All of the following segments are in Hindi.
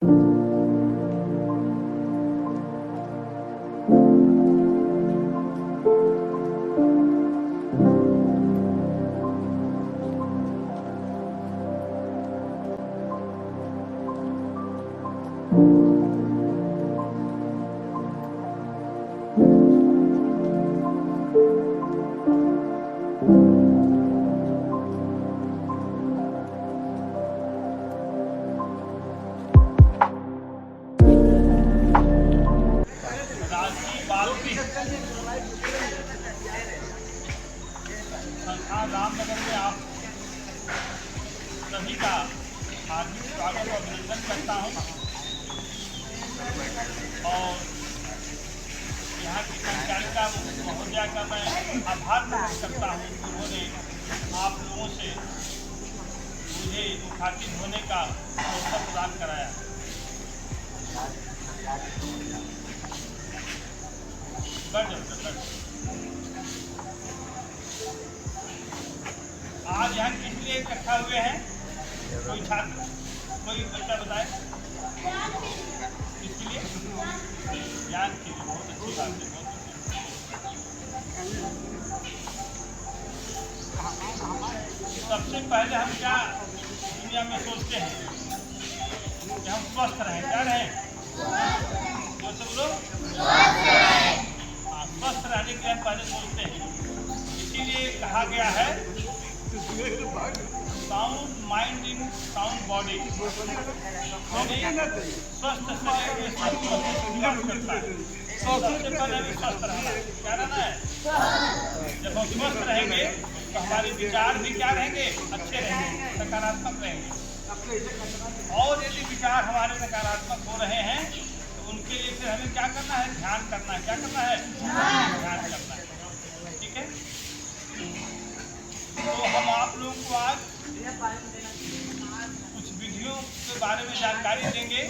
संस्थान रामनगर में आप सभी का हार्दिक स्वागत और अभिनंदन करता हूँ और यहाँ की संचालिका महोदया का मैं आभार प्रकट करता हूँ। उन्होंने आप लोगों से मुझे मुखातिब होने का अवसर प्रदान कराया। आज यहाँ किस लिए इकट्ठा हुए हैं? कोई छात्र, कोई बच्चा बताए किसके लिए? ज्ञान के लिए। बहुत अच्छी बात है, बहुत अच्छी। सबसे पहले हम क्या दुनिया में सोचते हैं कि हम स्वस्थ रहें। क्या रहें? जो सब लोग स्वस्थ रहने के लिए पहले सोचते हैं। इसीलिए कहा गया है sound mind in sound body, स्वस्थ शरीर में स्वस्थ विकास करता है। सबसे पहले भी स्वस्थ रहना है। क्या रहना है? जब हम स्वस्थ रहेंगे तो हमारे विचार भी क्या रहेंगे? अच्छे रहेंगे, सकारात्मक रहेंगे। और यदि विचार हमारे नकारात्मक हो रहे हैं तो उनके लिए फिर हमें क्या करना है? ध्यान करना है। क्या करना है? ध्यान करना है। ठीक है। तो हम आप लोगों को आज कुछ विधियों के बारे में जानकारी देंगे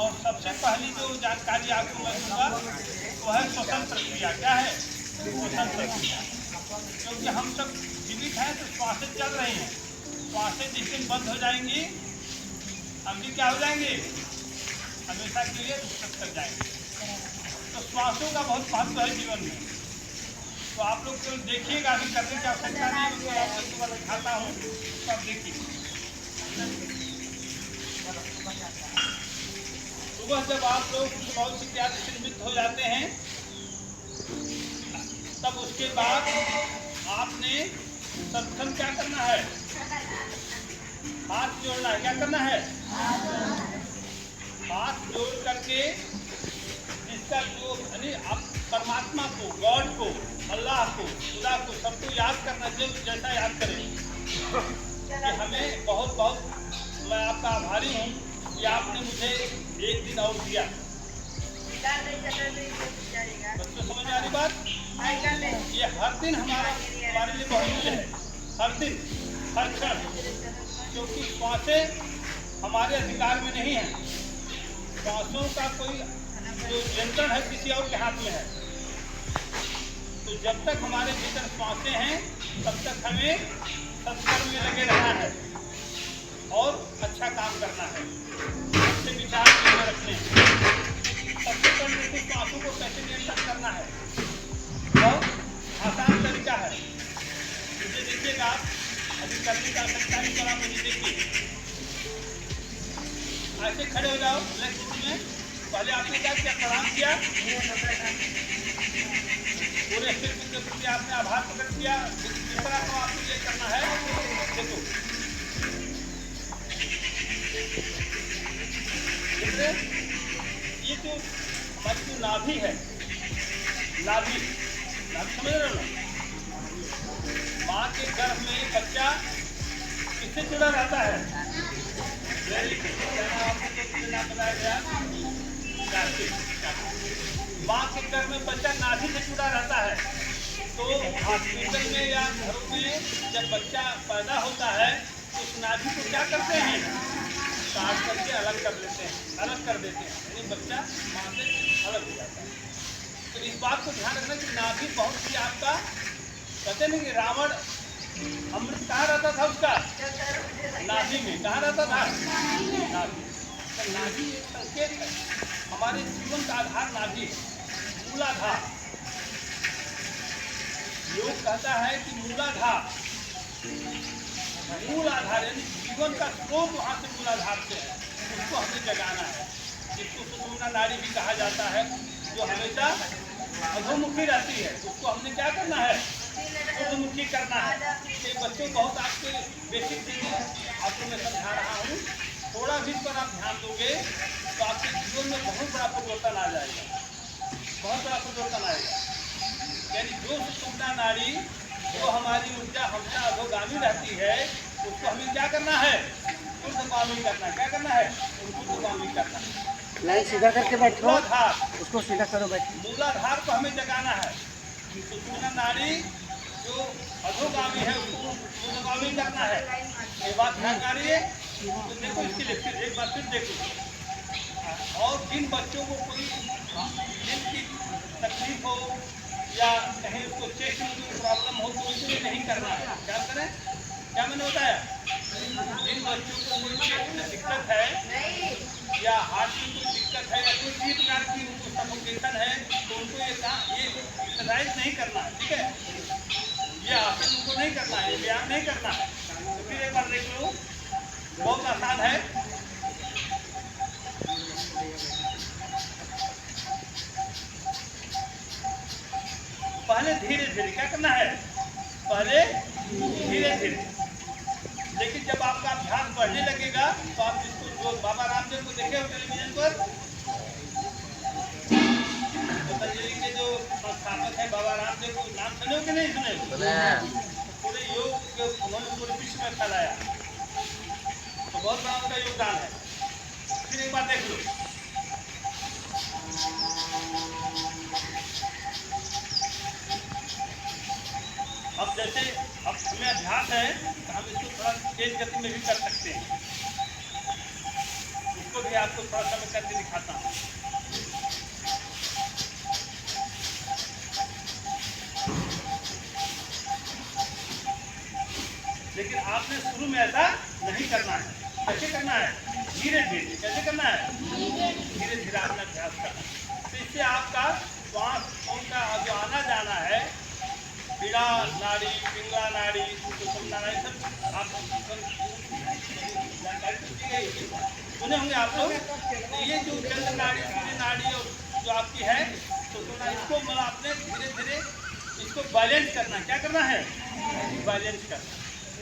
और सबसे पहली जो जानकारी आपको मैं दूंगा वो है श्वसन प्रक्रिया। क्या है? श्वसन प्रक्रिया। क्योंकि हम सब जीवित हैं तो श्वासें चल रही हैं। श्वासें जिस दिन बंद हो जाएंगी हम भी क्या हो जाएंगे? हमेशा के लिए रुक कर जाएंगे। तो श्वासों का बहुत महत्व है जीवन में। तो आप लोग तो देखिएगा, अभी करने की आवश्यकता नहीं है, तो आप लोग को दिखाता हूँ तो आप देखिए। सुबह जब आप लोग शौच इत्यादि से निवृत्त हो जाते हैं तब उसके बाद आपने सर्वप्रथम क्या करना है? हाथ जोड़ना है। क्या करना है? हाथ जोड़ करके इसका जो यानी आप परमात्मा को, गॉड को, अल्लाह को, खुदा को, सबको याद करना। जो जैसा याद करें कि हमें बहुत बहुत मैं आपका आभारी हूँ कि आपने मुझे एक दिन और दिया। बच्चों समझ आ रही बात? ये हर दिन हमारे लिए बहुत मूल्य है। हर दिन, हर क्षण। क्योंकि श्वासें हमारे अधिकार में नहीं है। श्वासों का कोई जो नियंत्रण है किसी और के हाथ में है। तो जब तक हमारे भीतर श्वासें हैं तब तक हमें सत्कर्म में लगे रहना है और अच्छा काम करना है, अच्छे विचार में रखने हैं। सबसे पहले देखो श्वासों को कैसे नियंत्रण करना है। बहुत आसान तरीका है। मुझे देखिएगा, आप अभी करने का आवश्यकता नहीं करा। मुझे देखिए, ऐसे खड़े हो जाओ में। पहले आपने क्या किया? प्रणाम किया। पूरे सिर के प्रति आपने आभार प्रकट किया। इस तरह को आपको ये करना है। देखो ये जो हमारी जो नाभि है, नाभि समझ रहे हो ना? माँ के गर्भ में बच्चा किससे जुड़ा रहता है? बताया गया माँ के गर्भ में बच्चा नाभि से जुड़ा रहता है। तो हॉस्पिटल में या घरों में जब बच्चा पैदा होता है तो उस नाभि को क्या करते हैं? काट करके अलग कर लेते हैं, अलग कर देते हैं। यानी बच्चा माँ से अलग हो जाता है। तो इस बात को ध्यान रखना कि नाभि बहुत ही आपका, कहते नहीं कि रावण अमृत कहाँ रहता था उसका? नाभि में। कहाँ रहता था? नाभि। तो नाभि एक संकेत है, हमारे जीवन का आधार नाभि है, मूलाधार। योग कहता है कि मूलाधार, मूल आधार यानी जीवन का स्रोत वहाँ से मूलाधार से है, उसको हमें जगाना है। जिसको सुषुम्ना नाड़ी भी कहा जाता है, जो हमेशा अधोमुखी रहती है, उसको हमने क्या करना है, ऊर्ध्वमुखी करना है। ये बच्चों बहुत आपके बेसिक चीजें आपको मैं समझा रहा हूँ, थोड़ा भी पर आप ध्यान दोगे तो आपके जीवन में बहुत बड़ा परिवर्तन आ जाएगा, बहुत बड़ा परिवर्तन आएगा। यानी जो सुषुम्ना नाड़ी जो हमारी ऊर्जा हमेशा अधोगामी रहती है, उसको हमें क्या करना है, ऊर्ध्वगामी करना है। क्या करना है, ऊर्ध्वगामी करना है। लाइन सीधा करके बैठो, मूलाधार, उसको सीधा करो, बैठो। मूलाधार को हमें जगाना है। सुषुम्ना नाड़ी जो अधोगामी है उसको ऊर्ध्वगामी करना है। ये बात ध्यान आ रही है? तो देखो इसकी लेक्चर एक बार फिर देखो। और जिन बच्चों को कोई दिल की तकलीफ हो या कहीं उसको चेस्ट में कोई प्रॉब्लम हो तो इसलिए नहीं करना है। क्या करें, क्या मैंने बताया, जिन बच्चों को कोई चेस्ट में दिक्कत है या हार्ट में कोई दिक्कत है या कोई भी प्रकार की उनको सफोकेशन है तो उनको ये एक्सरसाइज नहीं करना है। ठीक है, ये आसन उनको नहीं करना है, ये व्यायाम नहीं करना है। तो फिर एक बार देख लो, बहुत आसान है। पहले धीरे धीरे क्या करना है, पहले धीरे धीरे, लेकिन जब आपका अभ्यास बढ़ने लगेगा तो आप इसको, जो बाबा रामदेव को देखे हो टेलीविजन पर, पतंजलि के जो संस्थापक है बाबा रामदेव को नाम सुने हो कि नहीं सुने? पूरे योग के उन्होंने पूरे विश्व में फैलाया, तो बहुत बड़ा उनका योगदान है। फिर एक बार देख लो, अब जैसे अब हमें अभ्यास है तो हम इसको थोड़ा तेज गति में भी कर सकते हैं, उसको भी आपको थोड़ा सा मैं करके दिखाता हूँ। लेकिन आपने शुरू में ऐसा नहीं करना है, कैसे करना है, धीरे धीरे। कैसे करना है, धीरे धीरे आपने अभ्यास करना है। तो इससे आपका श्वास का जो आना जाना है, पीड़ा नाड़ी, पिंगला नाड़ी, सुषुम्ना नाड़ी, सब आप जानकारी सुने होंगे आप लोग। तो ये जो चंद्र नाड़ी, सूर्य नाड़ी और जो आपकी है सुषुम्ना, इसको मतलब आपने धीरे धीरे इसको बैलेंस करना। क्या करना है, बैलेंस करना।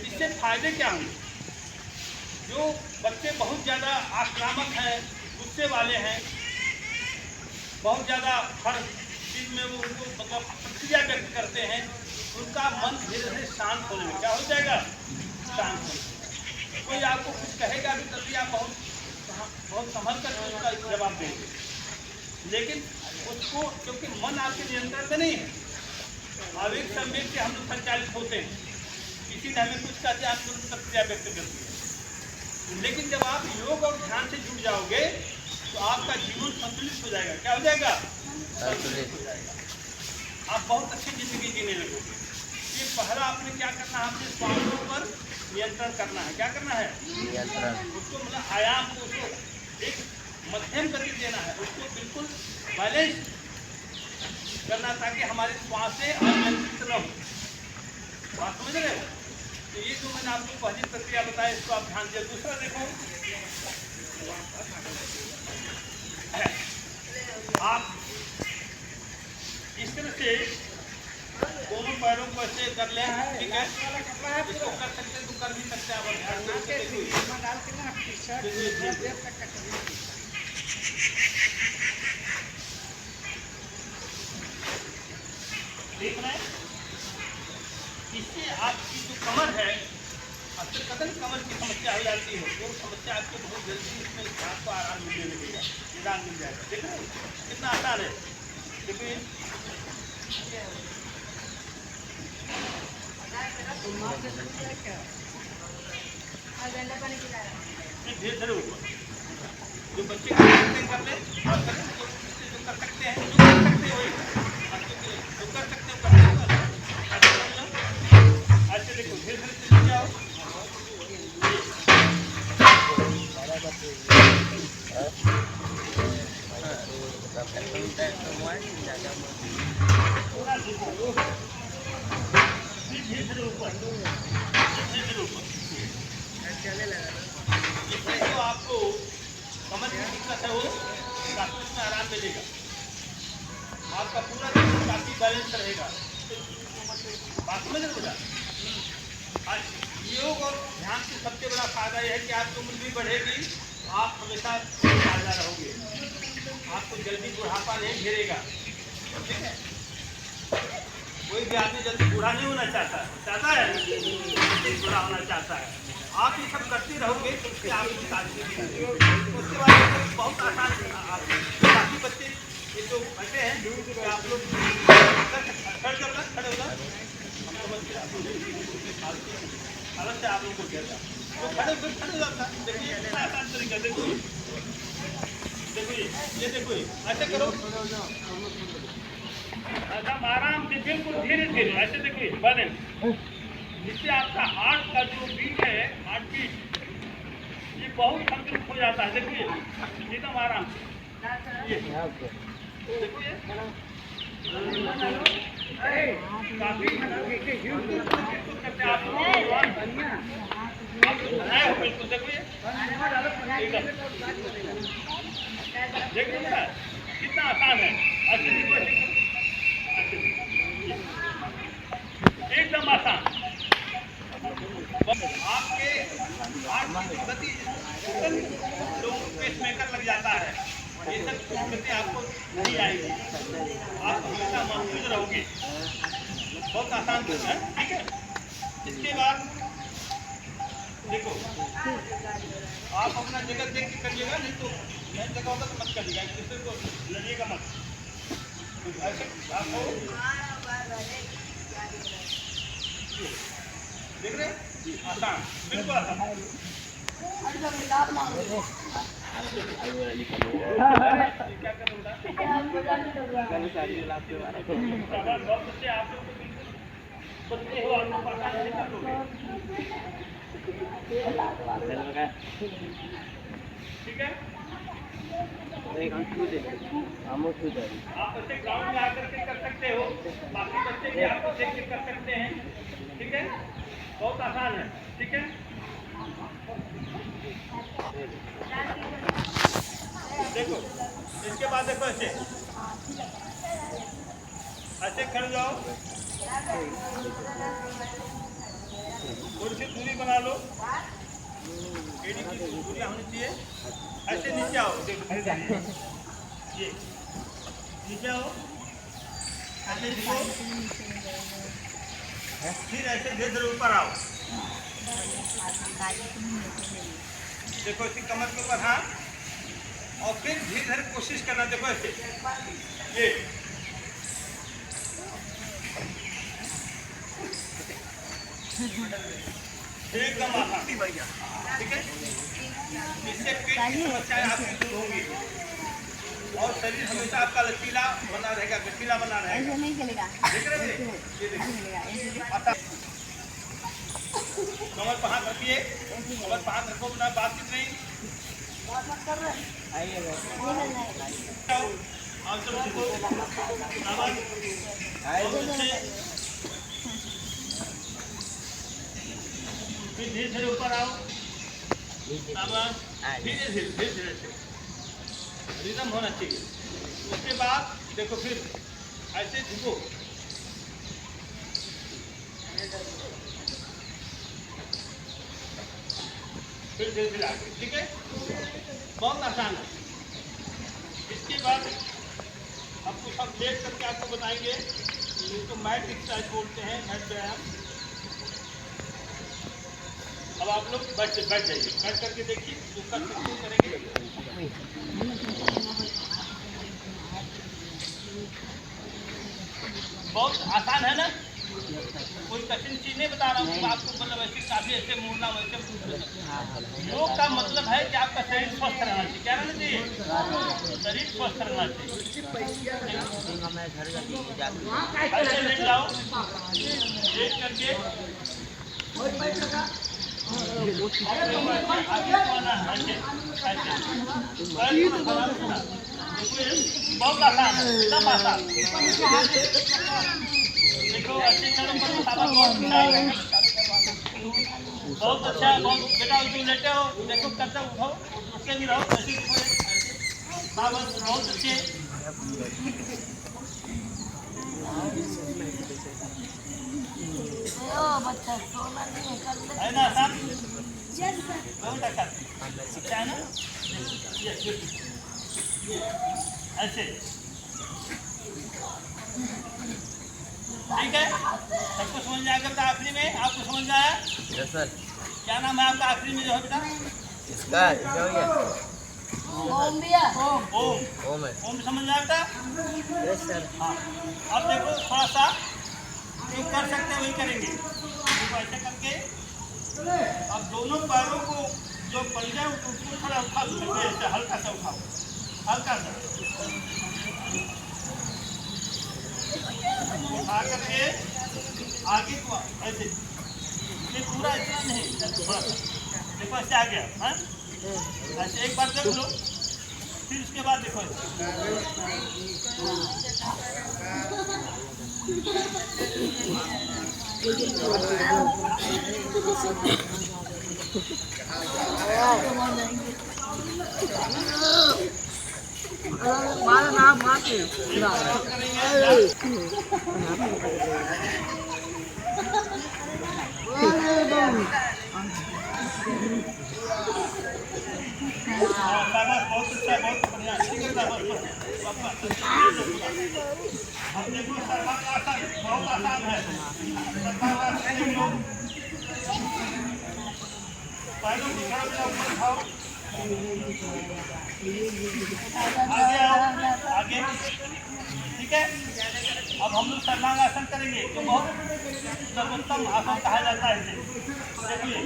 इससे फायदे क्या होंगे, जो बच्चे बहुत ज़्यादा आक्रामक हैं, गुस्से वाले हैं, बहुत ज़्यादा हर चीज़ में वो उनको मतलब प्रतिक्रिया व्यक्त करते हैं, उनका मन धीरे धीरे शांत होने में क्या हो जाएगा, शांत होने। कोई आपको कुछ कहेगा भी तभी आप बहुत संभल कर उसका जवाब देंगे, लेकिन उसको क्योंकि मन आपके नियंत्रण में नहीं है, आवेग संवेग से हम लोग संचालित होते हैं। किसी ने हमें कुछ कहते हैं, आप तुरंत प्रतिक्रिया व्यक्त करती है। लेकिन जब आप योग और ध्यान से जुड़ जाओगे तो आपका जीवन संतुलित हो जाएगा। क्या हो जाएगा, संतुलित हो जाएगा। आप बहुत अच्छी जिंदगी जीने लगोगे। ये पहला आपने क्या करना है, अपने श्वासों पर नियंत्रण करना है। क्या करना है, नियंत्रण। उसको मतलब आयाम को, उसको एक मध्यम गति देना है, उसको बिल्कुल बैलेंस करना ताकि हमारी श्वासें अनियंत्रित न हो। बात समझ रहे हो? तो ये जो मैंने आपको पहली प्रक्रिया बताया, इसको आप ध्यान दिया। दूसरा देखो, आप इस तरह से दोनों पैरों को ऐसे कर लें, ठीक है, इसको कर सकते हैं तो कर भी सकते हैं। आप ध्यान देख रहे हैं, इससे आपकी जो कमर है, अक्सर कदम कमर की समस्या हो जाती है, वो समस्या आपको बहुत जल्दी इसमें आपको आराम मिलने लगेगा, निदान मिल जाएगा। देख रहे हैं कितना आसान है। देखिए धीरे धीरे ऊपर, जो बच्चे कर ले और करें, जो कर सकते हैं, जो कर सकते हैं वही, जो कर सकते हैं करते हैं। अच्छा देखो, धीरे धीरे चले जाओ। थोड़ा धीरे धीरे ऊपर, इससे जो आपको कमर की दिक्कत है वो काफी उसमें आराम मिलेगा, आपका पूरा काफी बैलेंस रहेगा। बात समझ रहे हो? योग और ध्यान से सबसे बड़ा फायदा यह है कि आपकी उम्र भी बढ़ेगी, आप हमेशा ताजा रहोगे, आपको जल्दी बुढ़ापा नहीं घेरेगा। ठीक है, कोई भी आदमी जल्दी बूढ़ा नहीं होना चाहता है, जल्दी बूढ़ा होना चाहता है। आप ये सब करते रहोगे तो उससे आपकी ताजगी मिलेगी। उसके बाद बहुत आसान, काफ़ी बच्चे ये जो बैठे हैं कि आप लोग खड़े होगा अलग से आप लोग को कहता तो खड़े हो जाता। देखिए कितना आसान तरीका, देखो ये देखो ऐसे करो, एकदम आराम से बिल्कुल धीरे धीरे ऐसे देखिए बदन, जिससे आपका हार्ट का जो बीट है, हार्ट बीट ये बहुत संतुलित हो जाता है। देखिए एकदम आराम से देखो ये काफी करते आप लोग बनाए हो बिल्कुल। देखो ये देखो कितना आसान है, एकदम आसान। आपके हार्ट की गति लोगों को पेसमेकर लग जाता है, ये सब गति आपको नहीं आएगी, आप हमेशा महफूज रहोगे। बहुत आसान है, ठीक है। इसके बाद देखो आप अपना जगह देख के करिएगा, नहीं तो नई जगह होगा तो मत करिएगा, किसी को लड़िएगा मत। ऐसे आपको देख रहे आसान, बिल्कुल आसान। क्या करूँगा आप लोग बच्चे हो, आपको पता नहीं कर लोगे, ठीक है। आप ऐसे ग्राउंड में आकर के कर सकते हो, बाकी बच्चे भी आपको देख के कर सकते हैं, ठीक है। बहुत आसान है, ठीक है। देखो इसके बाद देखो ऐसे ऐसे खड़े जाओ, थोड़ी सी दूरी बना लो, एड़ी की दूरी होनी चाहिए। ऐसे नीचे आओ, देखो ये नीचे आओ, ऐसे देखो, फिर ऐसे धीरे धीरे ऊपर आओ। देखो इसी कमर के ऊपर हाथ, और फिर धीरे धीरे कोशिश करना। देखो ऐसे ये एकदम आसान, ठीक है। इससे पेट की समस्याएं आपकी दूर होंगी और शरीर हमेशा आपका लचीला बना रहेगा, गठीला बना रहेगा। ऐसे नहीं चलेगा, देख रहे हैं ये देखिए। कमर पर हाथ रखिए, कमर पर हाथ रखो, बिना बातचीत नहीं। आप सब फिर धीरे धीरे ऊपर आओ, धीरे धीरे रिदम होना चाहिए। उसके बाद देखो फिर ऐसे झुको, फिर धीरे धीरे आगे, ठीक है। बहुत आसान है। इसके बाद आपको सब देख करके आपको बताएंगे, इसको मैट एक्सरसाइज बोलते हैं, मैट व्यायाम। अब आप लोग बैठ जाइए, बैठ करके देखिए जो कर सकते करेंगे। बहुत आसान है ना, कोई कठिन चीज नहीं बता रहा हूँ आपको, मतलब ऐसे काफी ऐसे मुड़ना वैसे। योग का मतलब है कि आपका शरीर स्वस्थ रहना चाहिए। क्या रहना चाहिए? शरीर स्वस्थ रहना चाहिए। ऐसे लेट जाओ, लेट करके देखो ये बहुत आसान है, एकदम आसान। देखो ऐसे चलो, बहुत अच्छा, बहुत बेटा तुम लेटे हो, देखो करते उठो, उठते भी रहो, ऐसे देखो बस बहुत अच्छे। है ना आसान, बहुत आसान, अच्छा है ना। ऐसे ठीक है, सबको समझ में आएगा। बेटा आखिरी में आपको समझ में आया? Yes sir. क्या नाम है आपका आखिरी में जो है बेटा? इसका क्या हो गया? ओम। ओम है। ओम समझ में आया बेटा? Yes sir. हाँ, अब देखो थोड़ा सा जो कर सकते हैं वही करेंगे। देखो ऐसे करके अब दोनों पैरों को जो पंजा उसको थोड़ा उठा दो, ऐसे हल्का सा उठाओ, हल्का सा उठा करके आगे को ऐसे, ये पूरा इतना नहीं, थोड़ा सा देखो ऐसे आ गया। हाँ ऐसे एक बार देख लो, फिर उसके बाद देखो बहुत अच्छा, बहुत बढ़िया, ठीक है। अब देखो सर्वांगासन बहुत आसान है। सर्वांगासन पैरों की तरफ ऊपर उठाओ, आगे आओ, आगे, ठीक है। अब हम लोग सर्वांगासन करेंगे जो बहुत सर्वोत्तम आसन कहा जाता है इसे। देखिए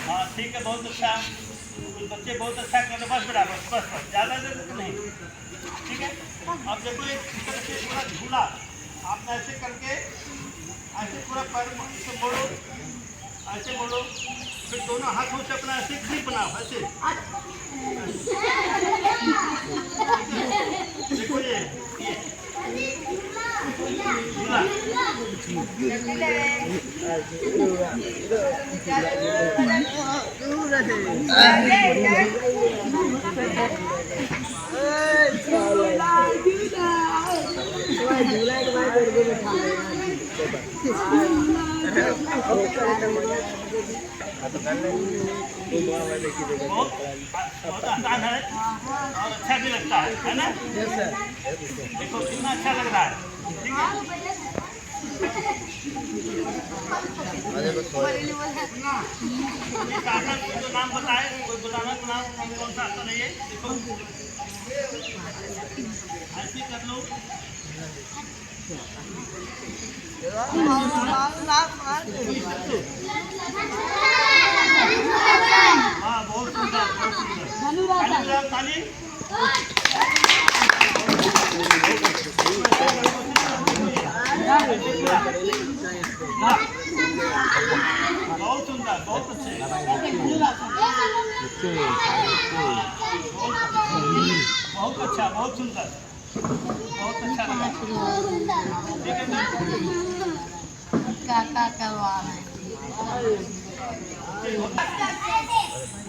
हाँ ठीक है, बहुत अच्छा, बच्चे बहुत अच्छा कर रहे। बस बेटा बस बस बस, ज़्यादा देर तक नहीं, ठीक है। अब देखो एक तरह से पूरा झूला आपने ऐसे करके ऐसे पूरा पैर से मोड़ो, ऐसे मोड़ो, फिर दोनों हाथों से अपना ऐसे ग्रिप बनाओ, ऐसे देखो ये झूला बहुत आसान है और अच्छा भी लगता है ना। देखो कितना अच्छा लग रहा है, ठीक है। इस आसन जो नाम बताए कोई बताना तो नाम कौन सा आसन है ये? देखो ऐसे कर लो, हाँ बहुत सुंदर, बहुत सुंदर। ताली बहुत सुंदर, बहुत अच्छे, बहुत अच्छा, बहुत सुंदर, बहुत अच्छा लगा, ठीक है। क्या करवा रहे हैं?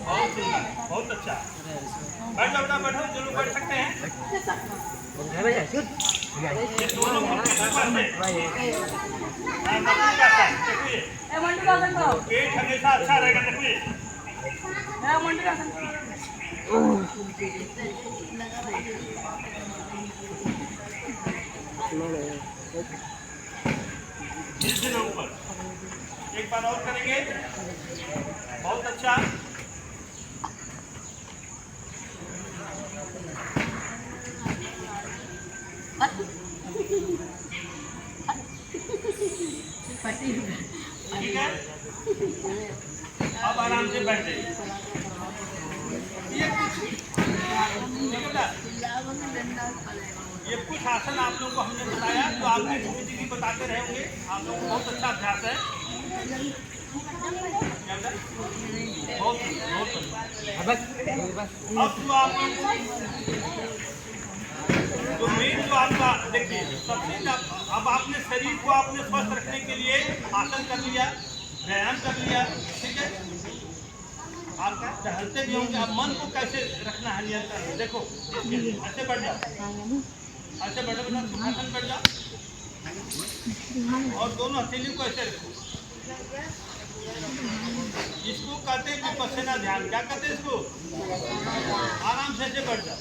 बहुत सुंदर, बहुत अच्छा। बैठ जाओ बेटा, बैठो, जो लोग बैठ सकते हैं। ये दोनों पेट हमेशा अच्छा रहेगा। देखिए ऊपर एक बार और करेंगे, बहुत अच्छा। आराम से बैठ जाइए। ये कुछ ठीक है बेटा, ये कुछ आसन आप लोगों को हमने बताया तो आपने गुरुजी जी बताते रहे होंगे। आप लोगों को बहुत अच्छा अभ्यास है। बहुत अब जो आप तो मेन जो आपका देखिए सबसे अब आपने शरीर को आपने स्वस्थ रखने के लिए आसन कर लिया, व्यायाम कर लिया, ठीक है। आप टहलते भी होंगे। अब मन को कैसे रखना है नियंत्रण, देखो ऐसे बढ़ जाओ, ऐसे बढ़ो बेटा, सुखासन बढ़ जाओ और दोनों हथेलियों को ऐसे रखो। इसको कहते हैं विपश्यना ध्यान। क्या कहते हैं इसको? आराम से ऐसे बढ़ जाओ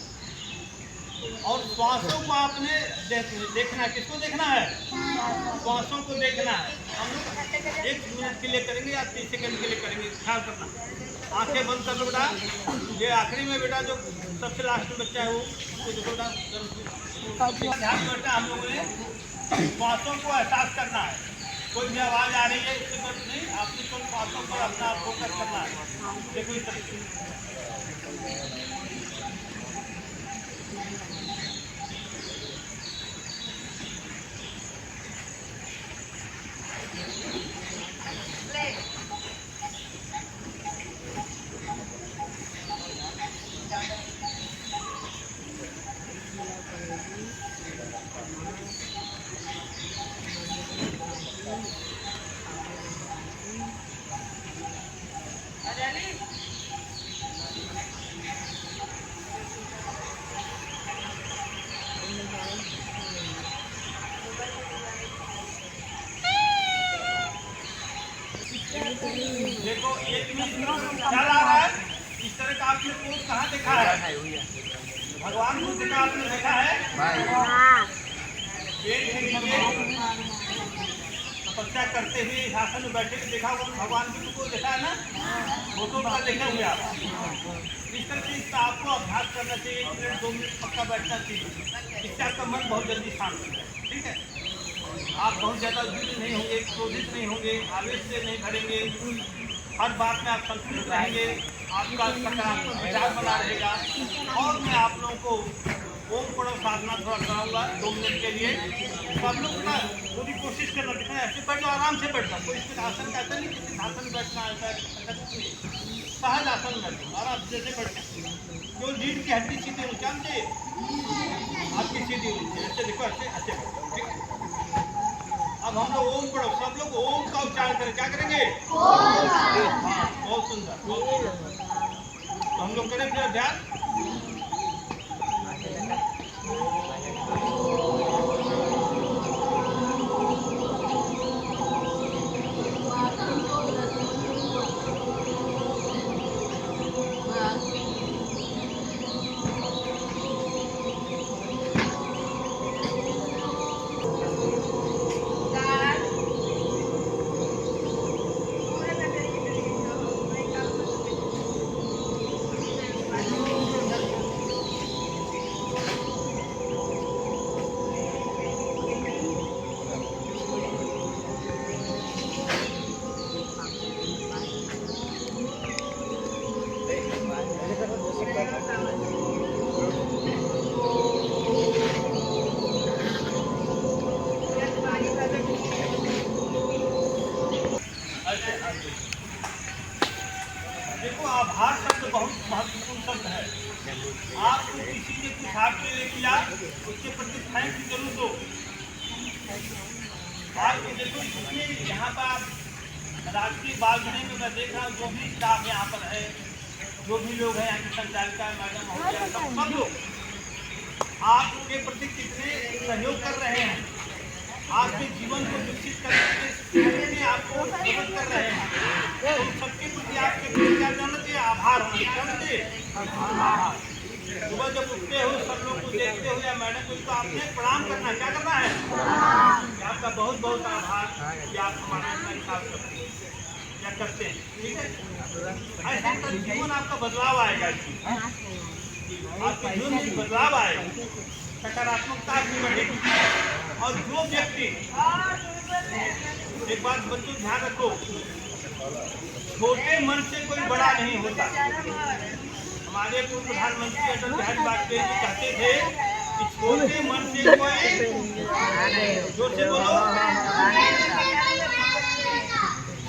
और श्वासों को आपने देखना है। किसको देखना है? श्वासों को देखना है। हम लोग 1 मिनट के लिए करेंगे या 30 सेकंड के लिए करेंगे, ख्याल करना। आंखें बंद कर लो बेटा। ये आखिरी में बेटा जो सबसे लास्ट में बच्चा है वो देखो बेटा, ध्यान में बेटा हम लोगों ने श्वासों को एहसास करना है। कोई भी आवाज़ आ रही है उससे कुछ नहीं, आपने तो श्वासों पर अपना फोकस करना है। देखो इस तरीके देखो एक मिनट क्या ला रहा है। इस तरह का आपने पोज कहाँ देखा है? भगवान बुद्ध का आपने देखा है? पेट के नीचे तपस्या करते हुए इस आसन में बैठे के देखा होगा। भगवान बुद्ध को देखा है ना? फोटो का देखे हुए आप। इस तरह से इसका आपको अभ्यास करना चाहिए। 1 मिनट 2 मिनट पक्का बैठना चाहिए। इससे आपका मन बहुत जल्दी शांत हो जाए, ठीक है। आप बहुत ज़्यादा दुखी नहीं होंगे, क्रोधित नहीं होंगे, आवेश से नहीं भरेंगे। हर बात में आप संतुलित रहेंगे, आपका सकारात्मक विचार बना रहेगा। और मैं आप लोगों को ओम प्रणव साधना थोड़ा कराऊंगा 2 मिनट के लिए। तो आप लोग ना पूरी कोशिश करना, दिखना ऐसे बैठ जाओ, आराम से बैठना। कोई इसमें आसन का ऐसा नहीं किसी आसन बैठना ऐसा सहज आसन बैठो, आराम से बैठना। जो रीढ़ की हड्डी सीधी होनी चाहिए, आपकी सीधी होनी चाहिए। ऐसे देखो, ऐसे ऐसे ठीक है। अब हम लोग ओम पढ़ो, सब लोग ओम का उच्चारण करें। क्या करेंगे? हाँ, बहुत सुंदर। तो हम लोग करें फिर ध्यान। देखो आभार शब्द बहुत महत्वपूर्ण शब्द है। आपको किसी ने कुछ आपके लिए किया, उसके प्रति थैंक यू जरूर दो। और देखो इसमें यहाँ पर आप राष्ट्रीय बाल गृह में मैं देख रहा हूँ, जो भी स्टाफ यहाँ पर है, जो भी लोग हैं यहाँ की संचालिका मैडम हो गया, सब लोग आपके प्रति कितने सहयोग कर रहे हैं, आपके जीवन को विकसित करने में आपको मदद कर रहे हैं। तो सबके प्रति आपके प्रति क्या जानना चाहिए? आभार होना चाहिए। सुबह जब उठते हो सब लोग को देखते हो या मैडम को, तो आपने प्रणाम करना। क्या करना है? आपका बहुत बहुत आभार कि आप हमारा इतना हिसाब करते हैं या करते हैं, ठीक है। ऐसे तो जीवन आपका बदलाव आएगा, आपके जीवन में बदलाव आएगा, सकारात्मकता आपकी बढ़ेगी। और जो व्यक्ति, एक बात बच्चों ध्यान रखो, छोटे मन से कोई बड़ा नहीं होता। हमारे पूर्व प्रधानमंत्री अटल बिहारी वाजपेयी जी कहते थे कि छोटे मन से कोई, जोर से बोलो,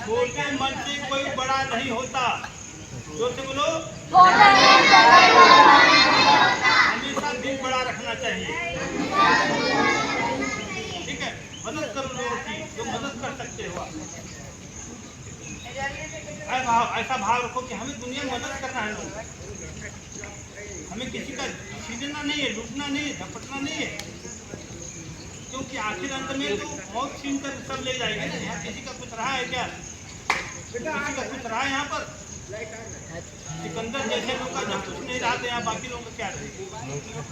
छोटे मन से कोई बड़ा नहीं होता। जोर से बोलो, हमेशा दिल बड़ा रखना चाहिए। ठीक है, मदद करो लोगों की जो मदद कर सकते हो। ऐसा भाव रखो कि हमें दुनिया में मदद करना है लोग, हमें किसी का छीनना नहीं है, लूटना नहीं है, झपटना नहीं है, क्योंकि आखिर अंत में तो मौत छीन कर सब ले जाएंगे ना। यहाँ किसी का कुछ रहा है क्या? किसी का कुछ रहा है यहाँ पर? सिकंदर जैसे लोग का जब कुछ नहीं रहा तो यहाँ बाकी लोगों का क्या रहेगा?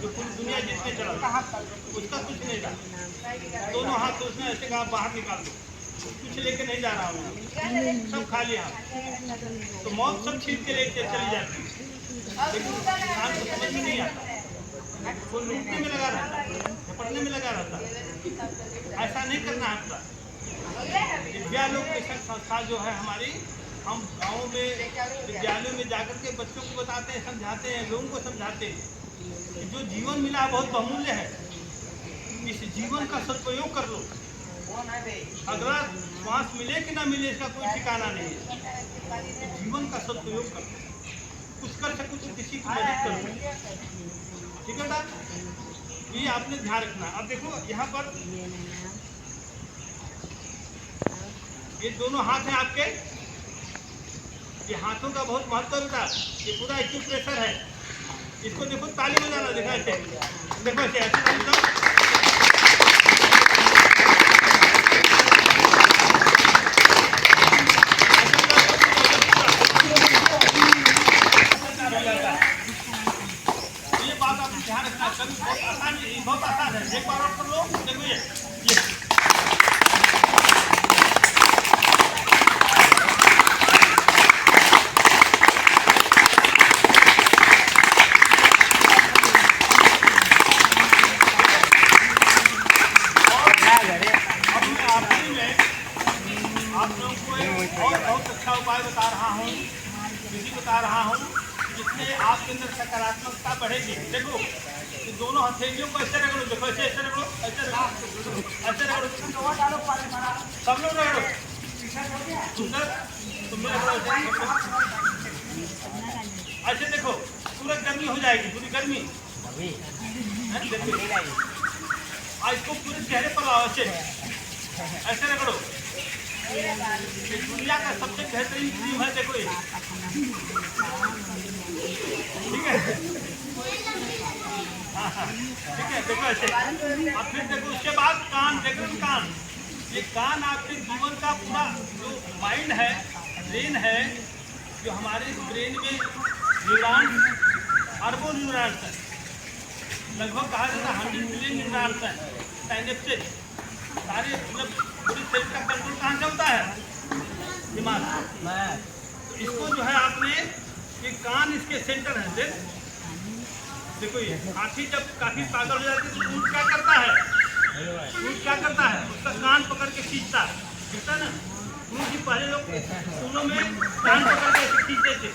जो पूरी दुनिया जिसमें चला उसका कुछ नहीं रहा। दोनों हाथ उसने ऐसे कहा बाहर निकाल दो, कुछ लेके नहीं जा रहा हूँ, सब खा लिया। तो मौत सब छीन के लेके चली जाती है, लेकिन इंसान को समझ में नहीं आता, वो लूटने में लगा रहता है, झपटने में लगा रहता है। ऐसा नहीं करना है अपना। विद्यालय शिक्षण संस्था जो है हमारी, हम गाँव में विद्यालयों में जाकर के बच्चों को बताते हैं, समझाते हैं, लोगों को समझाते हैं कि जो जीवन मिला है बहुत बहुमूल्य है, इस जीवन का सदुपयोग कर लो। अगला श्वास मिले कि ना मिले इसका कोई ठिकाना नहीं है, जीवन का सदुपयोग कर लो। कुछ कर सको तो किसी की मदद करो। ठीक है ना, ये आपने ध्यान रखना। अब देखो यहाँ पर ये दोनों हाथ हैं आपके, ये हाथों का बहुत महत्व होता है। ये पूरा एक्यूप्रेशर है, इसको देखो ताली बजाना, देखो ऐसे, देखो ऐसे ऐसे ताली बजाओ। ये बात आप ध्यान रखना, कभी बहुत आसान है। एक बार और कर लो, देखो ये जिससे आपके अंदर सकारात्मकता बढ़ेगी। देखो ये दोनों हथेलियों को ऐसे रगड़ो, देखो ऐसे ऐसे रगड़ो, ऐसे रगड़ो, ऐसे रगड़ो, सब लोग रगड़ो, सुंदर तुम रगड़ो ऐसे। देखो पूरा गर्मी हो जाएगी, पूरी गर्मी। इसको पूरे चेहरे पर लाओ, ऐसे ऐसे रगड़ो। दुनिया का सबसे बेहतरीन क्रीम है, देखो ये, ठीक है। हाँ हाँ ठीक है, देखो ऐसे। और फिर देखो उसके बाद कान, देखो कान, ये कान आपके जीवन का पूरा जो माइंड है, ब्रेन है, जो हमारे ब्रेन में न्यूरॉन्स, अरबों न्यूरॉन्स है, लगभग कहा जाता है 100 मिलियन न्यूरॉन्स हैं, साइनेप्सेस सारे, मतलब पूरी शरीर का कंट्रोल कहाँ चलता है? दिमाग। तो इसको जो है आपने, ये कान इसके सेंटर है। देखो ये हाथी जब काफी पागल हो जाती है तो ऊँट क्या करता है? ऊँट क्या करता है? उसका कान पकड़ के खींचता है, खींचता है ना। ऊँट की पहले लोग स्कूलों में कान पकड़ के ऐसे खींचते थे।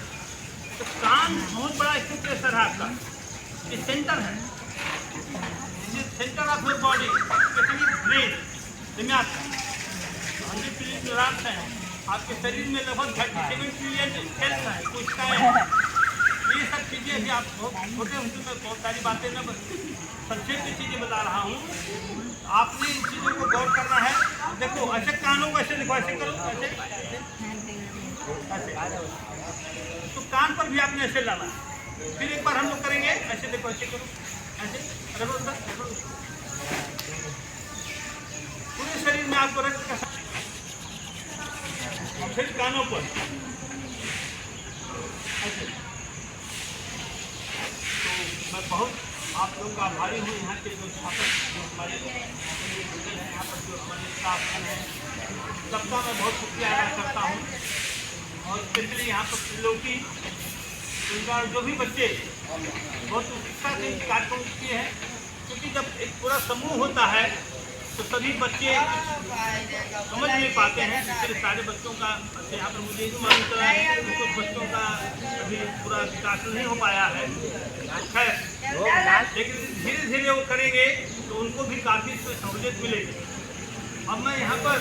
तो कान बहुत बड़ा एक्यूप्रेशर है आपका, ये सेंटर है, centre of your body, specially brain, दिमाग। 100 बिलियन न्यूरॉन्स हैं आपके शरीर में, लगभग 37 बिलियन सेल्स हैं, कोशिकाएं हैं। ये सब चीज़ें भी आप बहुत छोटे होते में बहुत सारी बातें न संक्षेप में चीज़ें बता रहा हूँ, आपने इन चीज़ों को गौर करना है। देखो ऐसे कानों को ऐसे देखो, ऐसे करो, ऐसे ऐसे, तो कान पर भी आपने ऐसे लाना है। फिर एक बार हम लोग करेंगे, ऐसे देखो, ऐसे करो, ऐसे रगड़ो, पूरे शरीर में आपको रक्त का, फिर कानों पर ऐसे। तो मैं बहुत आप लोगों का आभारी हूँ, यहाँ के जो छात्र, जो हमारे यहाँ पर जो हमारे स्टाफ हैं, सबका मैं बहुत शुक्रिया अदा करता हूँ। और स्पेशली यहाँ पर त्रिलोकी, उनका जो भी बच्चे बहुत उत्साह से इस कार्यक्रम किए हैं, क्योंकि जब एक पूरा समूह होता है तो सभी बच्चे समझ नहीं पाते हैं, इसलिए सारे बच्चों का यहाँ पर मुझे भी मालूम चला है कि कुछ बच्चों का अभी पूरा विकास नहीं हो पाया है। खैर, लेकिन धीरे धीरे वो करेंगे तो उनको भी काफ़ी सहूलियत मिलेगी। अब मैं यहाँ पर